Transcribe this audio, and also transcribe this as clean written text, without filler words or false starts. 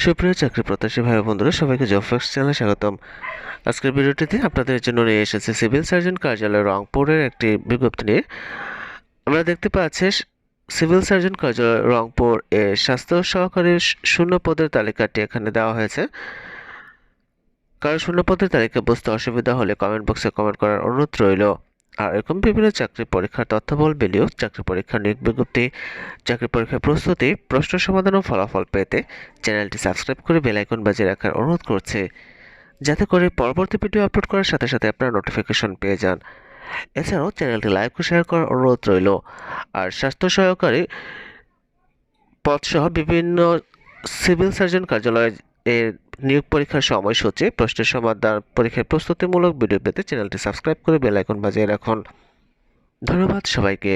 সুপ্রিয় চাকরি প্রত্যাশী ভাই বন্ধুরা, সবাইকে জব ফ্যাক্টস চ্যানেলে স্বাগতম। আজকের ভিডিওটিতে আপনাদের জন্য নিয়ে এসেছে সিভিল সার্জন কার্যালয় রংপুরের একটি বিজ্ঞপ্তি নিয়ে। আমরা দেখতে পাচ্ছি সিভিল সার্জন কার্যালয় রংপুর এর স্বাস্থ্য সহকারী শূন্য পদের তালিকাটি এখানে দেওয়া হয়েছে। কারো শূন্য পদের তালিকা বুঝতে অসুবিধা হলে কমেন্ট বক্সে কমেন্ট করার অনুরোধ রইল। আর এরকম বিভিন্ন চাকরি পরীক্ষার তথ্যবল ভিডিও, চাকরি পরীক্ষার নিয়োগ বিজ্ঞপ্তি, চাকরি পরীক্ষার প্রস্তুতি, প্রশ্ন সমাধান ও ফলাফল পেতে চ্যানেলটি সাবস্ক্রাইব করে বেল আইকন বাজিয়ে রাখার অনুরোধ করছে, যাতে করে পরবর্তী ভিডিও আপলোড করার সাথে সাথে আপনারা নোটিফিকেশন পেয়ে যান। এছাড়াও চ্যানেলটি লাইক ও শেয়ার করার অনুরোধ রইল। আর স্বাস্থ্য সহকারী পদসহ বিভিন্ন সিভিল সার্জন কার্যালয়ের এর নিয়োগ পরীক্ষার সময়সূচি, প্রশ্নের সমাধান, পরীক্ষার প্রস্তুতিমূলক ভিডিও পেতে চ্যানেলটি সাবস্ক্রাইব করে বেল আইকন বাজিয়ে রাখুন। ধন্যবাদ সবাইকে।